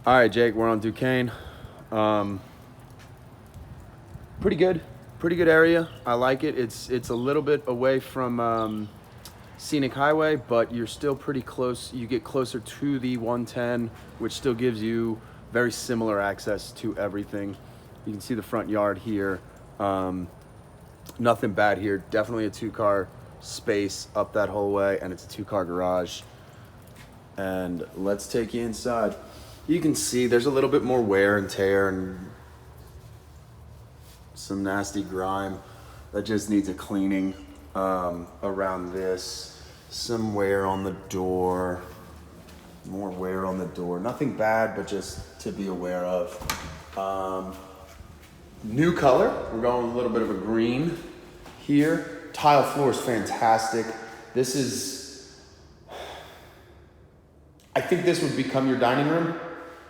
All right, Jake, we're on Duquesne. Um, pretty good area. I like it. It's a little bit away from scenic highway, but you're still pretty close. You get closer to the 110, which still gives you very similar access to everything. You can see the front yard here. Nothing bad here. Definitely a 2-car space up that whole way, and it's a 2-car garage. And let's take you inside. You can see there's a little bit more wear and tear and some nasty grime that just needs a cleaning around this. Some wear on the door, more wear on the door. Nothing bad, but just to be aware of. New color, we're going a little bit of a green here. Tile floor is fantastic. This is, I think this would become your dining room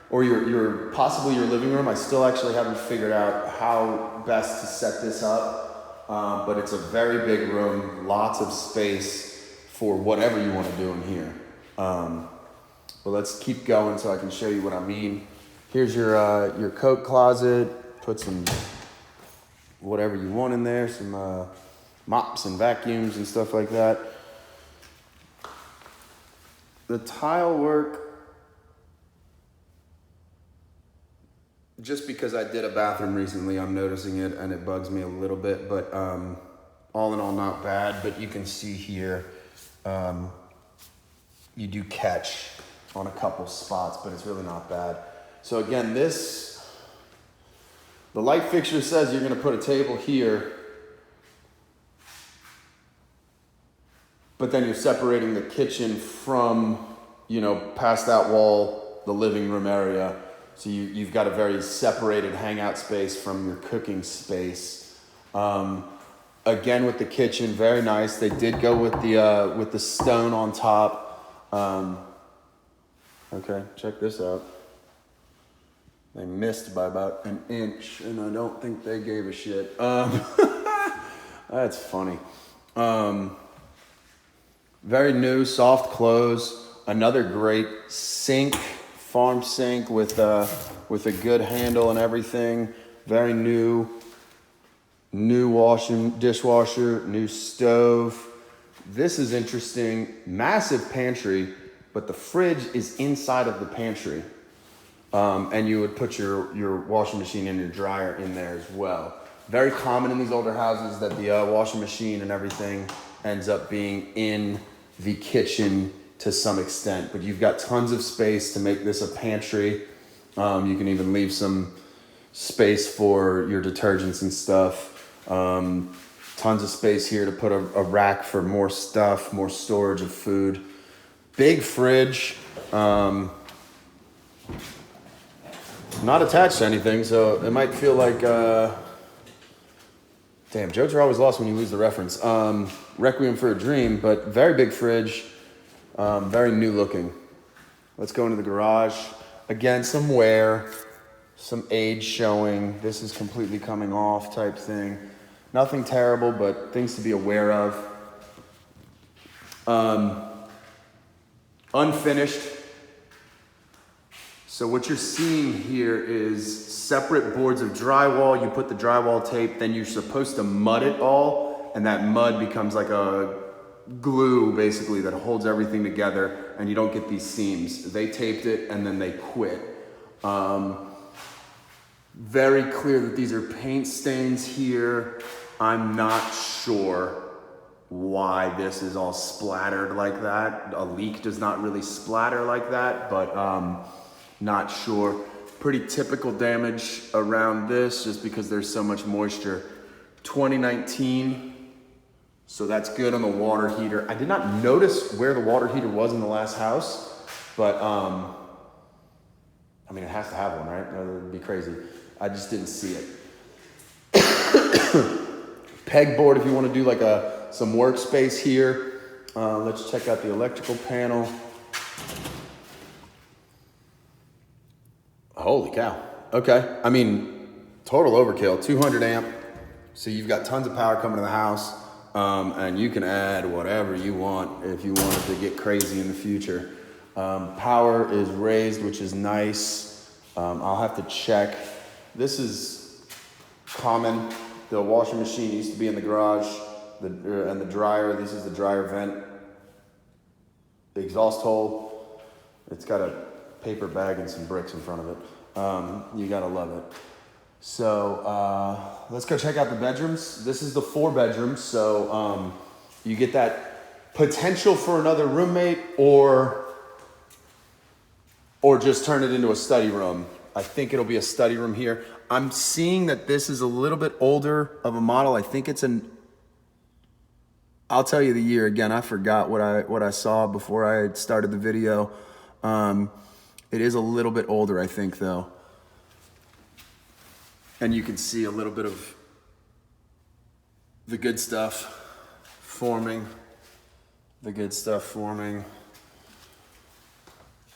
or your possibly your living room. I still actually haven't figured out how best to set this up, but it's a very big room, lots of space for whatever you want to do in here. But let's keep going so I can show you what I mean. Here's your coat closet. Put some whatever you want in there, some mops and vacuums and stuff like that. The tile work, just because I did a bathroom recently, I'm noticing it and it bugs me a little bit, but all in all, not bad. But you can see here, you do catch on a couple spots, but it's really not bad. So again, the light fixture says you're gonna put a table here, but then you're separating the kitchen from, past that wall, the living room area. So you've got a very separated hangout space from your cooking space. Again, with the kitchen, very nice. They did go with the stone on top. Okay, check this out. They missed by about an inch, and I don't think they gave a shit. That's funny. Very new, soft close. Another great sink, farm sink with a good handle and everything. Very new. New dishwasher, new stove. This is interesting. Massive pantry, but the fridge is inside of the pantry. And you would put your washing machine and your dryer in there as well. Very common in these older houses that the washing machine and everything ends up being in the kitchen to some extent. But you've got tons of space to make this a pantry. You can even leave some space for your detergents and stuff. Tons of space here to put a rack for more stuff, more storage of food. Big fridge. Not attached to anything, so it might feel like, damn, jokes are always lost when you lose the reference. Requiem for a Dream, but very big fridge, very new looking. Let's go into the garage. Again, some wear, some age showing. This is completely coming off type thing. Nothing terrible, but things to be aware of. Unfinished. So what you're seeing here is separate boards of drywall. You put the drywall tape, then you're supposed to mud it all, and that mud becomes like a glue, basically, that holds everything together, and you don't get these seams. They taped it, and then they quit. Very clear that these are paint stains here. I'm not sure why this is all splattered like that. A leak does not really splatter like that, but not sure. Pretty typical damage around this just because there's so much moisture. 2019, so that's good on the water heater. I did not notice where the water heater was in the last house, but it has to have one, right? That would be crazy. I just didn't see it. Pegboard if you want to do like some workspace here. Let's check out the electrical panel. Holy cow. Okay. Total overkill. 200 amp. So you've got tons of power coming to the house. And you can add whatever you want if you wanted to get crazy in the future. Power is raised, which is nice. I'll have to check. This is common. The washing machine used to be in the garage, and the dryer. This is the dryer vent. The exhaust hole. It's got a paper bag and some bricks in front of it. You gotta love it. So let's go check out the bedrooms. This is the 4 bedrooms, so you get that potential for another roommate, or just turn it into a study room. I think it'll be a study room here. I'm seeing that this is a little bit older of a model. I think it's I'll tell you the year again. I forgot what I saw before I started the video. It is a little bit older, I think, though. And you can see a little bit of the good stuff forming.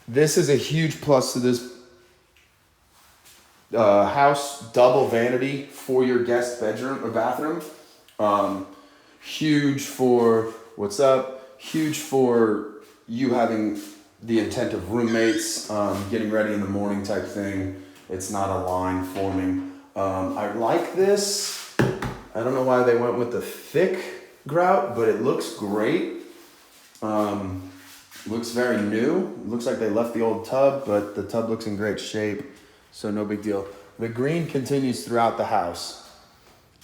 This is a huge plus to this house. Double vanity for your guest bedroom or bathroom. Huge for what's up. Huge for you having the intent of roommates, getting ready in the morning type thing. It's not a line forming. I like this. I don't know why they went with the thick grout, but it looks great. Looks very new. It looks like they left the old tub, but the tub looks in great shape, so no big deal. The green continues throughout the house,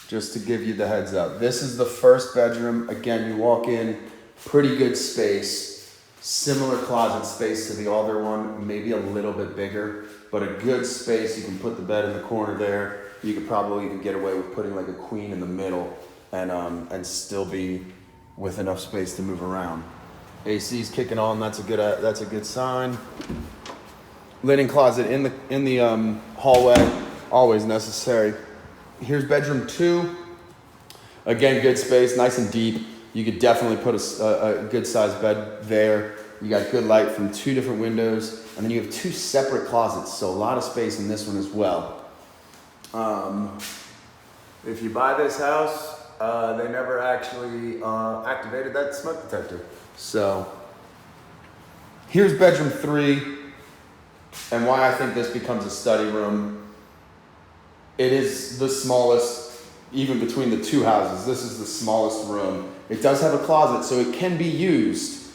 just to give you the heads up. This is the first bedroom. Again, you walk in, pretty good space. Similar closet space to the other one, maybe a little bit bigger, but a good space. You can put the bed in the corner there. You could probably even get away with putting like a queen in the middle and still be with enough space to move around. AC's kicking on. That's a good sign. Linen closet in the hallway, always necessary. Here's bedroom 2. Again, good space, nice and deep. You could definitely put a good sized bed there. You got good light from 2 different windows, and then you have 2 separate closets, so a lot of space in this one as well. If you buy this house, they never actually activated that smoke detector. So here's bedroom 3, and why I think this becomes a study room. It is the smallest, even between the 2 houses. This is the smallest room. It does have a closet, so it can be used.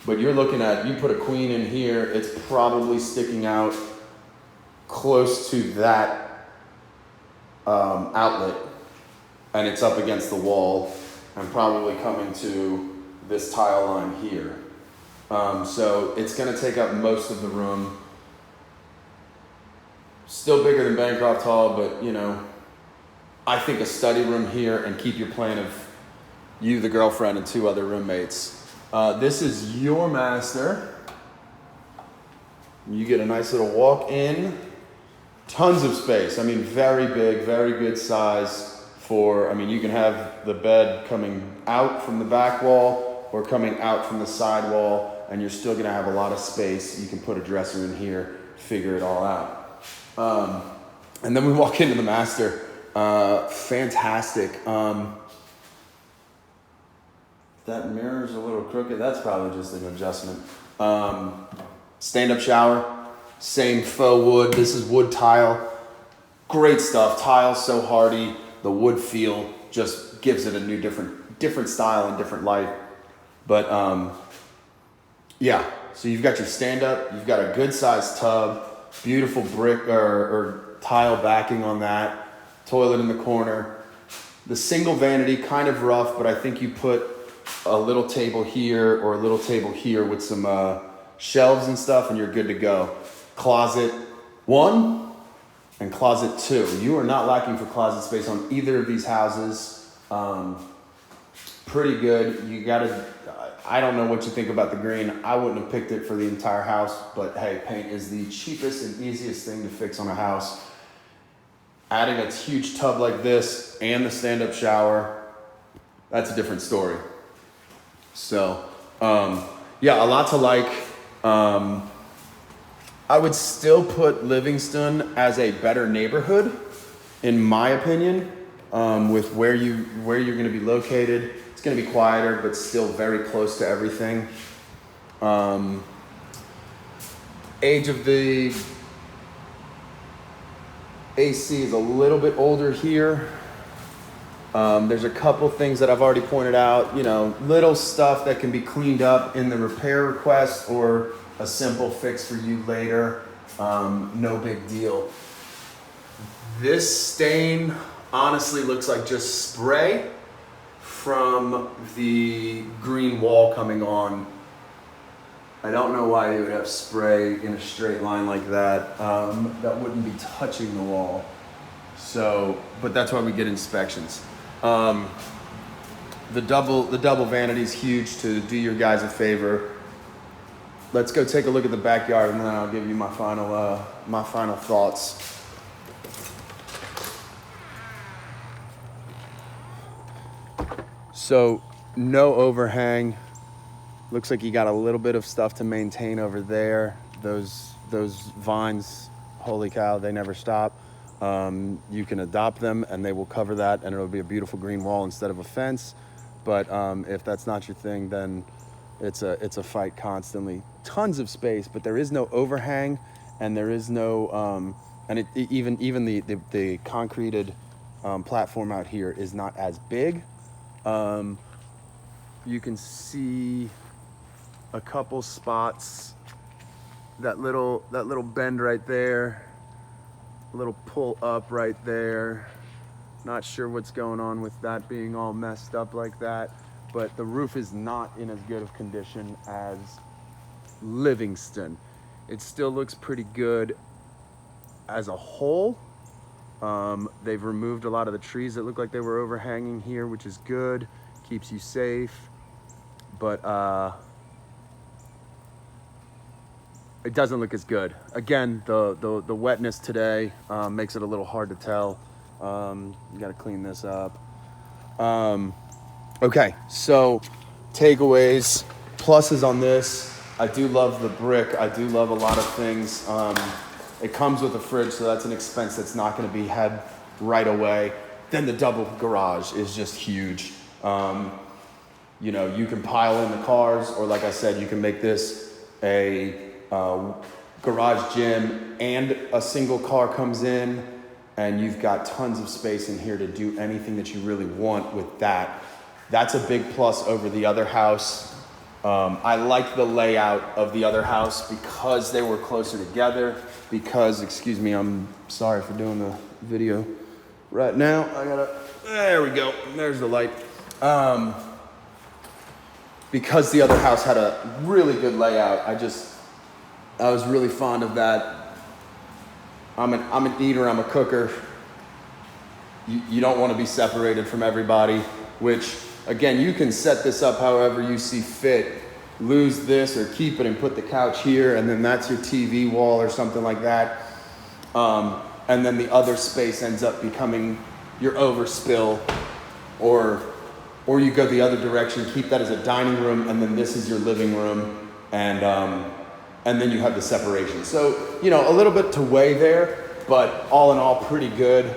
But you're looking at, you put a queen in here, it's probably sticking out close to that outlet, and it's up against the wall and probably coming to this tile line here. So it's gonna take up most of the room. Still bigger than Bancroft Hall, but you know, I think a study room here, and keep your plan of you, the girlfriend, and 2 other roommates. This is your master. You get a nice little walk in. Tons of space. I mean, very big, very good size for, I mean, you can have the bed coming out from the back wall or coming out from the side wall, and you're still gonna have a lot of space. You can put a dresser in here, figure it all out. And then we walk into the master. Fantastic. That mirror's a little crooked. That's probably just an adjustment. Stand-up shower. Same faux wood. This is wood tile. Great stuff. Tile so hardy. The wood feel just gives it a new different style and different light. But yeah, so you've got your stand-up. You've got a good sized tub. Beautiful brick or tile backing on that. Toilet in the corner. The single vanity, kind of rough, but I think you put a little table here or a little table here with some shelves and stuff, and you're good to go. Closet 1 and closet 2. You are not lacking for closet space on either of these houses. Pretty good. You gotta, I don't know what you think about the green. I wouldn't have picked it for the entire house, but hey, paint is the cheapest and easiest thing to fix on a house. Adding a huge tub like this and the stand-up shower, that's a different story. So, yeah, a lot to like. I would still put Livingston as a better neighborhood, in my opinion, with where you're going to be located. It's going to be quieter, but still very close to everything. Age of the AC is a little bit older here. There's a couple things that I've already pointed out, you know, little stuff that can be cleaned up in the repair request or a simple fix for you later. No big deal. This stain honestly looks like just spray from the green wall coming on. I don't know why they would have spray in a straight line like that. That wouldn't be touching the wall. So, but that's why we get inspections. The double vanity is huge. To do your guys a favor, let's go take a look at the backyard, and then I'll give you my final thoughts. So no overhang. Looks like you got a little bit of stuff to maintain over there. Those vines, holy cow, they never stop. You can adopt them and they will cover that, and it'll be a beautiful green wall instead of a fence. But if that's not your thing, then it's a fight constantly. Tons of space, but there is no overhang, and there is no even the concreted platform out here is not as big. You can see a couple spots, that little bend right there, a little pull up right there. Not sure what's going on with that being all messed up like that, but the roof is not in as good of condition as Livingston. It still looks pretty good as a whole. They've removed a lot of the trees that look like they were overhanging here, which is good, keeps you safe. But it doesn't look as good. Again, the wetness today makes it a little hard to tell. You gotta clean this up. Okay, so takeaways, pluses on this. I do love the brick. I do love a lot of things. It comes with a fridge, so that's an expense that's not gonna be had right away. Then the double garage is just huge. You know, you can pile in the cars, or like I said, you can make this a garage gym, and a single car comes in, and you've got tons of space in here to do anything that you really want with that. That's a big plus over the other house. I like the layout of the other house because they were closer together, because, excuse me, I'm sorry for doing the video right now. There we go, there's the light. Because the other house had a really good layout, I was really fond of that. I'm an eater, I'm a cooker. You don't want to be separated from everybody, which, again, you can set this up however you see fit. Lose this or keep it and put the couch here, and then that's your TV wall or something like that. And then the other space ends up becoming your overspill, or you go the other direction, keep that as a dining room, and then this is your living room, and then you have the separation. So, you know, a little bit to weigh there, but all in all, pretty good.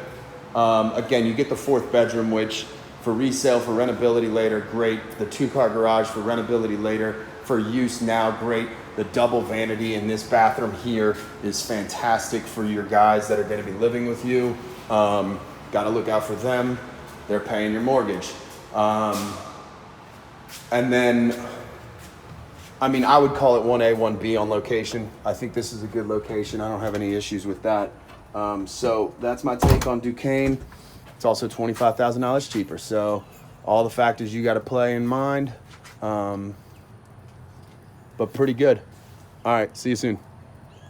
Again, you get the fourth bedroom, which for resale, for rentability later, great. The 2-car garage for rentability later, for use now, great. The double vanity in this bathroom here is fantastic for your guys that are gonna be living with you. Gotta look out for them. They're paying your mortgage. And then, I mean, I would call it 1A, 1B on location. I think this is a good location. I don't have any issues with that. So that's my take on Duquesne. It's also $25,000 cheaper. So all the factors you got to play in mind, but pretty good. All right, see you soon.